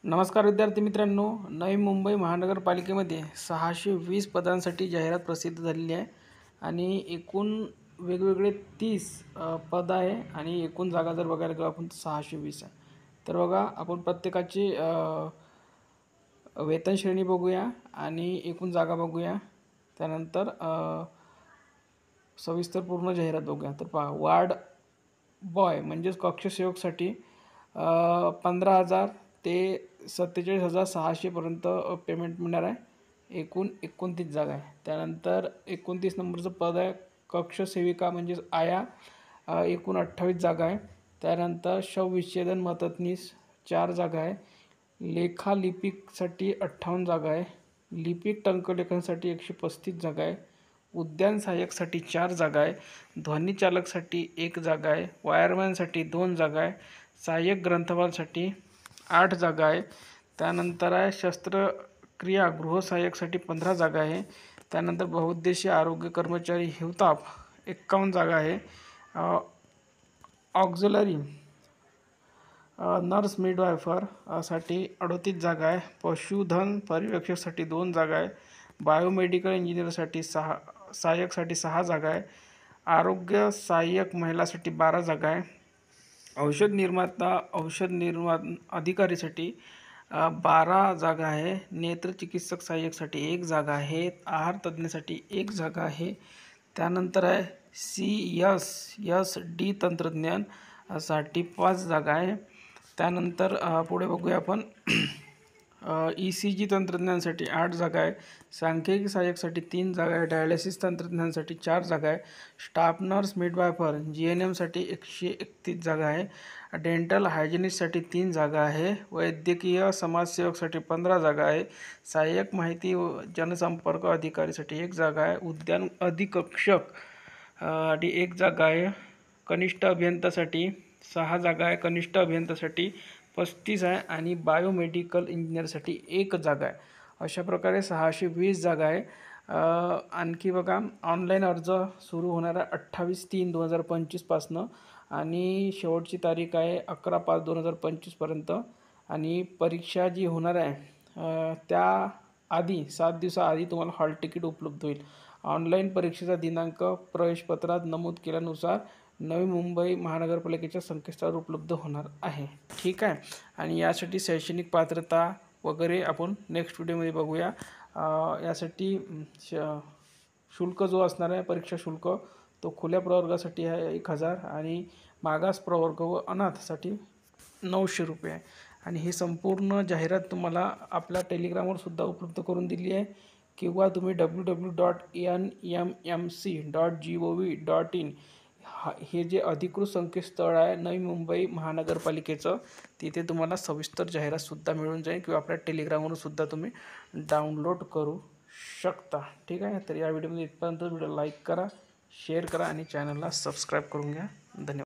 नमस्कार विद्यार्थी मित्रांनो, नवी मुंबई महानगरपालिकेमध्ये 620 पदांसाठी जाहिरात प्रसिद्ध झालेली आहे आणि एकूण वेगवेगळे 30 पद आहे आणि एकूण जागा जर बघायला गेलो आपण 620 आहे. तर बघा आपण प्रत्येकाची वेतन श्रेणी बघूया आणि एकूण जागा बघूया. त्यानंतर सविस्तर पूर्ण जाहिरात बघूया. तर पहा, वार्ड बॉय म्हणजेच कक्षसेवकसाठी 15,000 ते 47,600 पर्यंत पेमेंट मिळणार आहे. एकूण 29 जागा आहे. त्यानंतर 29 नंबरचं पद आहे कक्षसेविका म्हणजेच आया, एकूण 28 जागा आहे. त्यानंतर शवविच्छेदन मदतनीस 4 जागा आहे. लेखालिपिकसाठी 58 जागा आहे. लिपिक टंकलेखनसाठी 135 जागा आहे. उद्यान सहाय्यकसाठी 4 जागा आहे. ध्वनिचालकसाठी 1 जागा आहे. वायरमॅनसाठी 2 जागा आहे. सहाय्यक ग्रंथपालसाठी 8 जागा आहे. त्यानंतर आहे शस्त्रक्रिया गृहसहाय्यकसाठी 15 जागा आहे. त्यानंतर बहुउद्देशीय आरोग्य कर्मचारी हिवताप 51 जागा आहे. ऑक्झिलरी नर्स मिडवायफर साठी 38 जागा आहे. पशुधन पर्यवेक्षकसाठी 2 जागा आहे. बायोमेडिकल इंजिनिअरसाठी सहाय्यकसाठी 6 जागा आहे. आरोग्य सहाय्यक महिलासाठी 12 जागा आहे. औषध निर्माण अधिकारीसाठी 12 जागा आहे. नेत्रचिकित्सक सहाय्यकसाठी 1 जागा आहे. आहार तज्ज्ञासाठी 1 जागा आहे. त्यानंतर आहे CSSD तंत्रज्ञान साठी 5 जागा आहे. त्यानंतर पुढे बघूया आपण ECG तंत्रज्ञानासाठी 8 जागा आहे. सांख्यिकी सहाय्यकसाठी 3 जागा आहे. डायलिसिस तंत्रज्ञानासाठी 4 जागा आहे. स्टाफ नर्स मिडवायफर GNMसाठी 131 जागा आहे. डेंटल हायजिनिस्टसाठी 3 जागा आहे. वैद्यकीय समाजसेवकसाठी 15 जागा आहे. सहाय्यक माहिती व जनसंपर्क अधिकारीसाठी 1 जागा आहे. उद्यान अधीक्षक साठी 1 जागा आहे. कनिष्ठ अभियंतासाठी 6 जागा आहे. कनिष्ठ अभियंतासाठी 35 आहे आणि बायोमेडिकल इंजिनिअरसाठी 1 जागा आहे. अशा प्रकारे 620 जागा आहे. आणखी बघा, ऑनलाईन अर्ज सुरू होणार आहे 28/3/2025 पासनं आणि शेवटची तारीख आहे 11/5/2025 पर्यंत. आणि परीक्षा जी होणार आहे त्या आधी 7 दिवसाआधी तुम्हाला हॉल तिकीट उपलब्ध होईल. ऑनलाईन परीक्षेचा दिनांक प्रवेशपत्रात नमूद केल्यानुसार नवी मुंबई महानगरपालिकेच्या संकेतस्थळावर उपलब्ध होणार आहे. ठीक आहे. आणि यासाठी शैक्षणिक पात्रता वगैरे आपण नेक्स्ट व्हिडिओमध्ये बघूया. यासाठी शुल्क जो असणार आहे परीक्षा शुल्क तो खुल्या प्रवर्गासाठी आहे 1000 आणि मागास प्रवर्ग व अनाथसाठी 900 रुपये आहे. आणि ही संपूर्ण जाहिरात तुम्हाला आपल्या टेलिग्रामवर सुद्धा उपलब्ध करून दिली आहे किंवा तुम्ही www.nmmc.gov.in हे जे अधिकृत संकेतस्थळ आहे नवी मुंबई महानगरपालिकेचं, तिथे तुम्हाला सविस्तर जाहिरातसुद्धा मिळून जाईल किंवा आपल्या टेलिग्रामवरून सुद्धा तुम्ही डाउनलोड करू शकता. ठीक आहे. तर या व्हिडिओमध्ये इथपर्यंत. व्हिडिओ लाईक करा, शेअर करा आणि चॅनलला सबस्क्राईब करून घ्या. धन्यवाद.